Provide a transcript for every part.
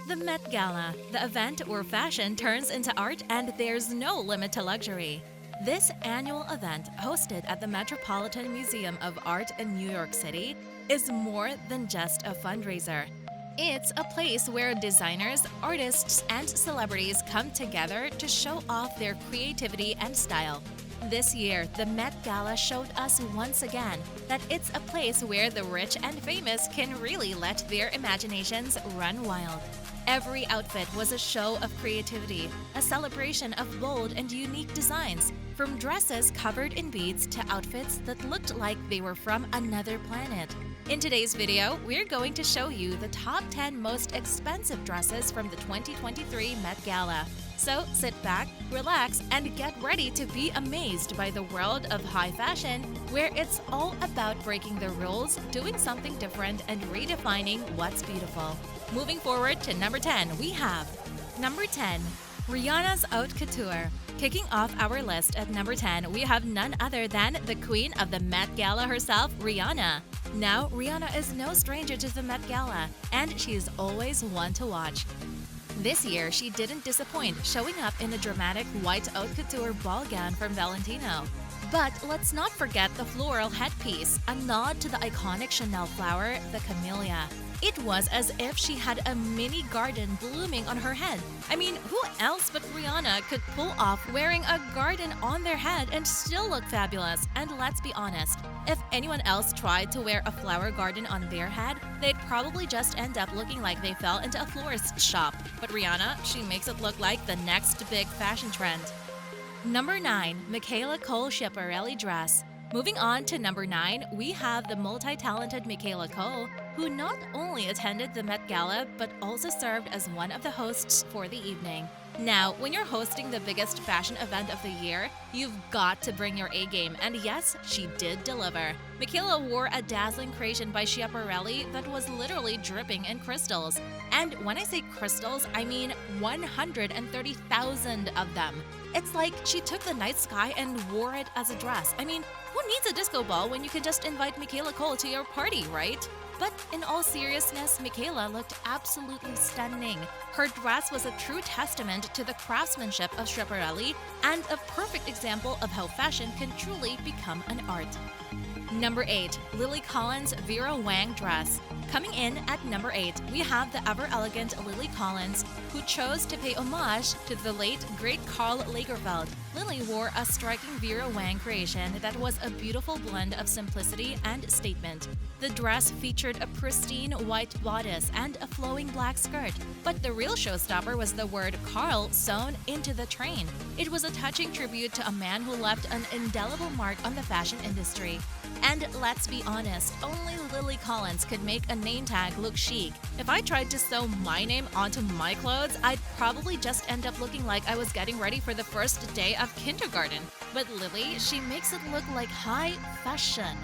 The Met Gala, the event where fashion turns into art and there's no limit to luxury. This annual event, hosted at the Metropolitan Museum of Art in New York City, is more than just a fundraiser. It's a place where designers, artists, and celebrities come together to show off their creativity and style. This year, the Met Gala showed us once again that it's a place where the rich and famous can really let their imaginations run wild. Every outfit was a show of creativity, a celebration of bold and unique designs, from dresses covered in beads to outfits that looked like they were from another planet. In today's video, we're going to show you the top 10 most expensive dresses from the 2023 Met Gala. So sit back, relax, and get ready to be amazed by the world of high fashion, where it's all about breaking the rules, doing something different, and redefining what's beautiful. Moving forward to number 10, we have number 10, Rihanna's Haute Couture. Kicking off our list at number 10, we have none other than the queen of the Met Gala herself, Rihanna. Now, Rihanna is no stranger to the Met Gala, and she is always one to watch. This year, she didn't disappoint, showing up in a dramatic white haute couture ball gown from Valentino. But let's not forget the floral headpiece, a nod to the iconic Chanel flower, the camellia. It was as if she had a mini garden blooming on her head. I mean, who else but Rihanna could pull off wearing a garden on their head and still look fabulous? And let's be honest, if anyone else tried to wear a flower garden on their head, they'd probably just end up looking like they fell into a florist's shop. But Rihanna, she makes it look like the next big fashion trend. Number 9, Michaela Cole Schiaparelli dress. Moving on to number 9, we have the multi-talented Michaela Cole, who not only attended the Met Gala but also served as one of the hosts for the evening. Now, when you're hosting the biggest fashion event of the year, you've got to bring your A-game, and yes, she did deliver. Michaela wore a dazzling creation by Schiaparelli that was literally dripping in crystals. And when I say crystals, I mean 130,000 of them. It's like she took the night sky and wore it as a dress. I mean, who needs a disco ball when you can just invite Michaela Cole to your party, right? But in all seriousness, Michaela looked absolutely stunning. Her dress was a true testament to the craftsmanship of Schiaparelli and a perfect example of how fashion can truly become an art. Number 8, Lily Collins' Vera Wang dress. Coming in at number 8, we have the ever-elegant Lily Collins, who chose to pay homage to the late, great Karl Lagerfeld. Lily wore a striking Vera Wang creation that was a beautiful blend of simplicity and statement. The dress featured a pristine white bodice and a flowing black skirt, but the real showstopper was the word Karl sewn into the train. It was a touching tribute to a man who left an indelible mark on the fashion industry. And let's be honest, only Lily Collins could make a name tag look chic. If I tried to sew my name onto my clothes, I'd probably just end up looking like I was getting ready for the first day of kindergarten. But Lily, she makes it look like high fashion.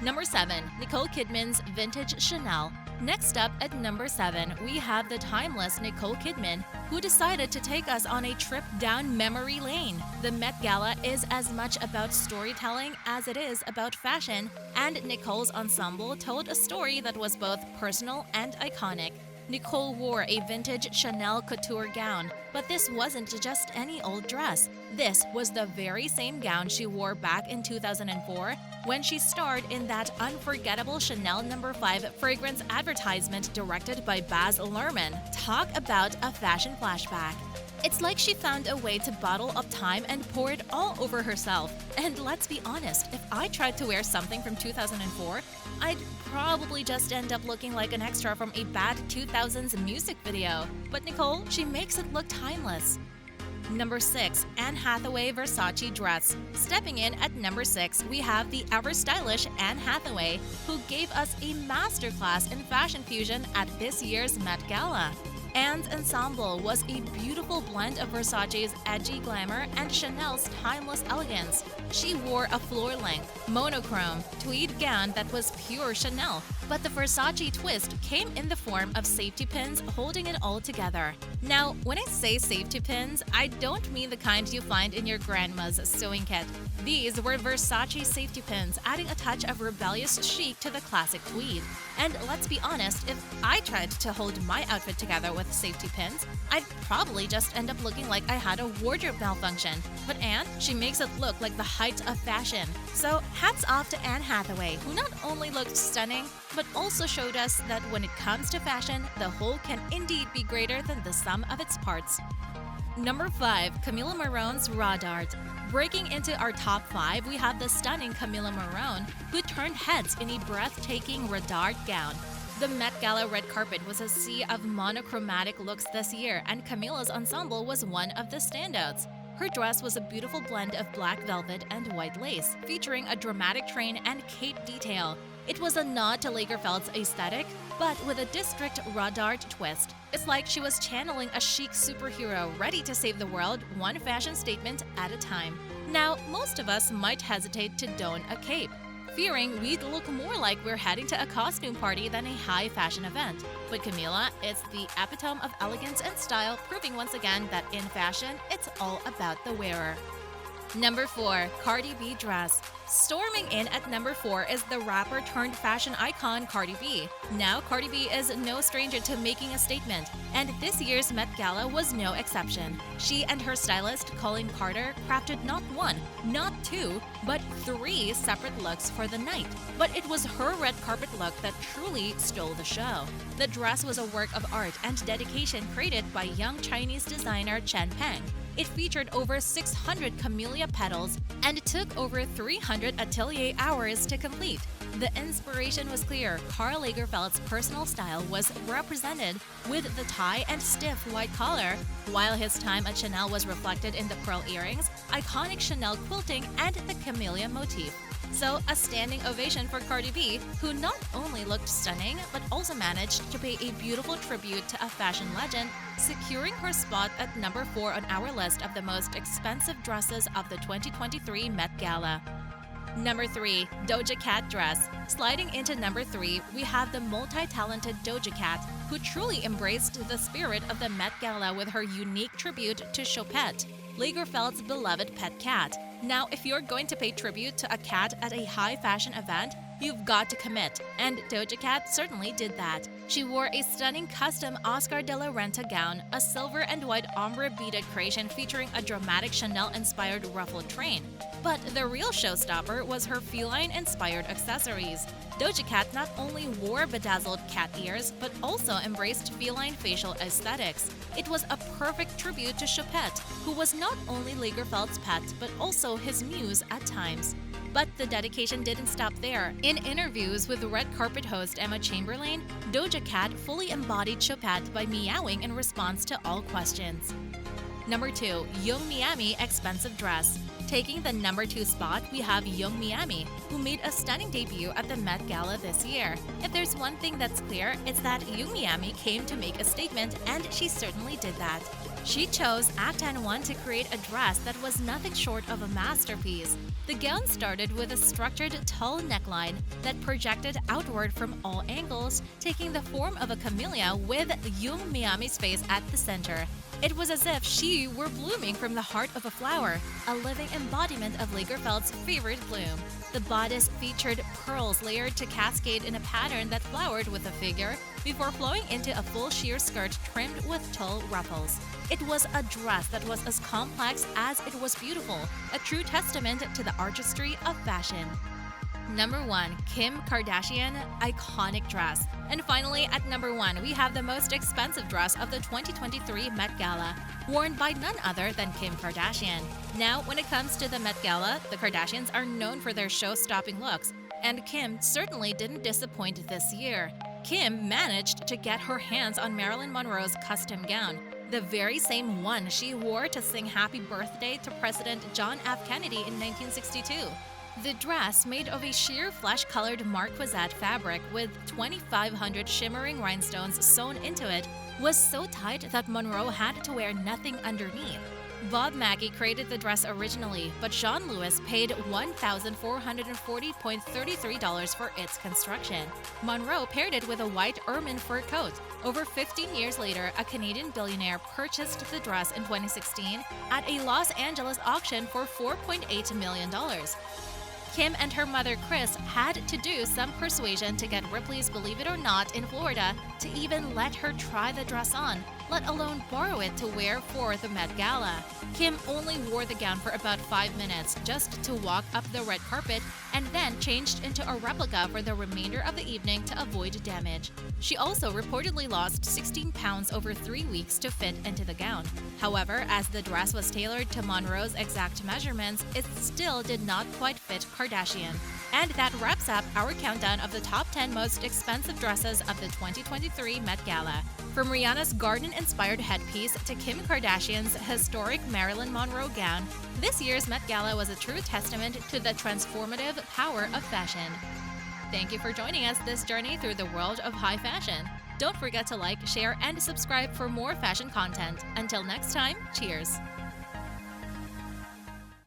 Number 7, Nicole Kidman's Vintage Chanel. Next up at number 7, we have the timeless Nicole Kidman, who decided to take us on a trip down memory lane. The Met Gala is as much about storytelling as it is about fashion, and Nicole's ensemble told a story that was both personal and iconic. Nicole wore a vintage Chanel couture gown, but this wasn't just any old dress. This was the very same gown she wore back in 2004 when she starred in that unforgettable Chanel No. 5 fragrance advertisement directed by Baz Luhrmann. Talk about a fashion flashback. It's like she found a way to bottle up time and pour it all over herself. And let's be honest, if I tried to wear something from 2004, I'd probably just end up looking like an extra from a bad 2000s music video. But Nicole, she makes it look timeless. Number 6, Anne Hathaway Versace dress. Stepping in at number 6, we have the ever-stylish Anne Hathaway, who gave us a masterclass in fashion fusion at this year's Met Gala. Anne's ensemble was a beautiful blend of Versace's edgy glamour and Chanel's timeless elegance. She wore a floor-length, monochrome, tweed gown that was pure Chanel, but the Versace twist came in the form of safety pins holding it all together. Now, when I say safety pins, I don't mean the kind you find in your grandma's sewing kit. These were Versace safety pins, adding a touch of rebellious chic to the classic tweed. And let's be honest, if I tried to hold my outfit together with safety pins, I'd probably just end up looking like I had a wardrobe malfunction. But Anne, she makes it look like the height of fashion. So hats off to Anne Hathaway, who not only looked stunning, but also showed us that when it comes to fashion, the whole can indeed be greater than the sum of its parts. Number 5. Camila Marone's Raw Dart. Breaking into our top 5, we have the stunning Camila Marone, who turned heads in a breathtaking Radar gown. The Met Gala red carpet was a sea of monochromatic looks this year, and Camila's ensemble was one of the standouts. Her dress was a beautiful blend of black velvet and white lace, featuring a dramatic train and cape detail. It was a nod to Lagerfeld's aesthetic, but with a district Radar twist. It's like she was channeling a chic superhero ready to save the world, one fashion statement at a time. Now, most of us might hesitate to don a cape, fearing we'd look more like we're heading to a costume party than a high fashion event. But Camila is the epitome of elegance and style, proving once again that in fashion, it's all about the wearer. Number 4. Cardi B dress. Storming in at number 4 is the rapper turned fashion icon Cardi B. Now, Cardi B is no stranger to making a statement, and this year's Met Gala was no exception. She and her stylist, Colleen Carter, crafted not one, not two, but 3 separate looks for the night. But it was her red carpet look that truly stole the show. The dress was a work of art and dedication created by young Chinese designer Chen Peng. It featured over 600 camellia petals and took over 300 atelier hours to complete. The inspiration was clear. Karl Lagerfeld's personal style was represented with the tie and stiff white collar, while his time at Chanel was reflected in the pearl earrings, iconic Chanel quilting, and the camellia motif. So, a standing ovation for Cardi B, who not only looked stunning, but also managed to pay a beautiful tribute to a fashion legend, securing her spot at number 4 on our list of the most expensive dresses of the 2023 Met Gala. Number 3. Doja Cat dress. Sliding into number 3, we have the multi-talented Doja Cat, who truly embraced the spirit of the Met Gala with her unique tribute to Choupette, Lagerfeld's beloved pet cat. Now, if you're going to pay tribute to a cat at a high fashion event, you've got to commit, and Doja Cat certainly did that. She wore a stunning custom Oscar de la Renta gown, a silver and white ombre beaded creation featuring a dramatic Chanel-inspired ruffled train. But the real showstopper was her feline-inspired accessories. Doja Cat not only wore bedazzled cat ears, but also embraced feline facial aesthetics. It was a perfect tribute to Choupette, who was not only Lagerfeld's pet, but also his muse at times. But the dedication didn't stop there. In interviews with red carpet host Emma Chamberlain, Doja Cat fully embodied Choupette by meowing in response to all questions. Number 2. Yumi Miami expensive dress. Taking the number 2 spot, we have Yumi Miami, who made a stunning debut at the Met Gala this year. If there's one thing that's clear, it's that Yumi Miami came to make a statement, and she certainly did that. She chose Act 1 to create a dress that was nothing short of a masterpiece. The gown started with a structured tulle neckline that projected outward from all angles, taking the form of a camellia with Yumi Miami's face at the center. It was as if she were blooming from the heart of a flower, a living embodiment of Lagerfeld's favorite bloom. The bodice featured pearls layered to cascade in a pattern that flowered with the figure before flowing into a full sheer skirt trimmed with tulle ruffles. It was a dress that was as complex as it was beautiful, a true testament to the artistry of fashion. Number 1. Kim Kardashian iconic dress. And finally, at number 1, we have the most expensive dress of the 2023 Met Gala, worn by none other than Kim Kardashian. Now, when it comes to the Met Gala, the Kardashians are known for their show-stopping looks, and Kim certainly didn't disappoint this year. Kim managed to get her hands on Marilyn Monroe's custom gown, the very same one she wore to sing Happy Birthday to President John F. Kennedy in 1962. The dress, made of a sheer flesh-colored marquisette fabric with 2,500 shimmering rhinestones sewn into it, was so tight that Monroe had to wear nothing underneath. Bob Mackie created the dress originally, but Jean Louis paid $1,440.33 for its construction. Monroe paired it with a white ermine fur coat. Over 15 years later, a Canadian billionaire purchased the dress in 2016 at a Los Angeles auction for $4.8 million. Kim and her mother Kris had to do some persuasion to get Ripley's Believe It or Not in Florida to even let her try the dress on. let alone borrow it to wear for the Met Gala. Kim only wore the gown for about 5 minutes just to walk up the red carpet and then changed into a replica for the remainder of the evening to avoid damage. She also reportedly lost 16 pounds over 3 weeks to fit into the gown. However, as the dress was tailored to Monroe's exact measurements, it still did not quite fit Kardashian. And that wraps up our countdown of the top 10 most expensive dresses of the 2023 Met Gala. From Rihanna's garden-inspired headpiece to Kim Kardashian's historic Marilyn Monroe gown, this year's Met Gala was a true testament to the transformative power of fashion. Thank you for joining us this journey through the world of high fashion. Don't forget to like, share, and subscribe for more fashion content. Until next time, cheers!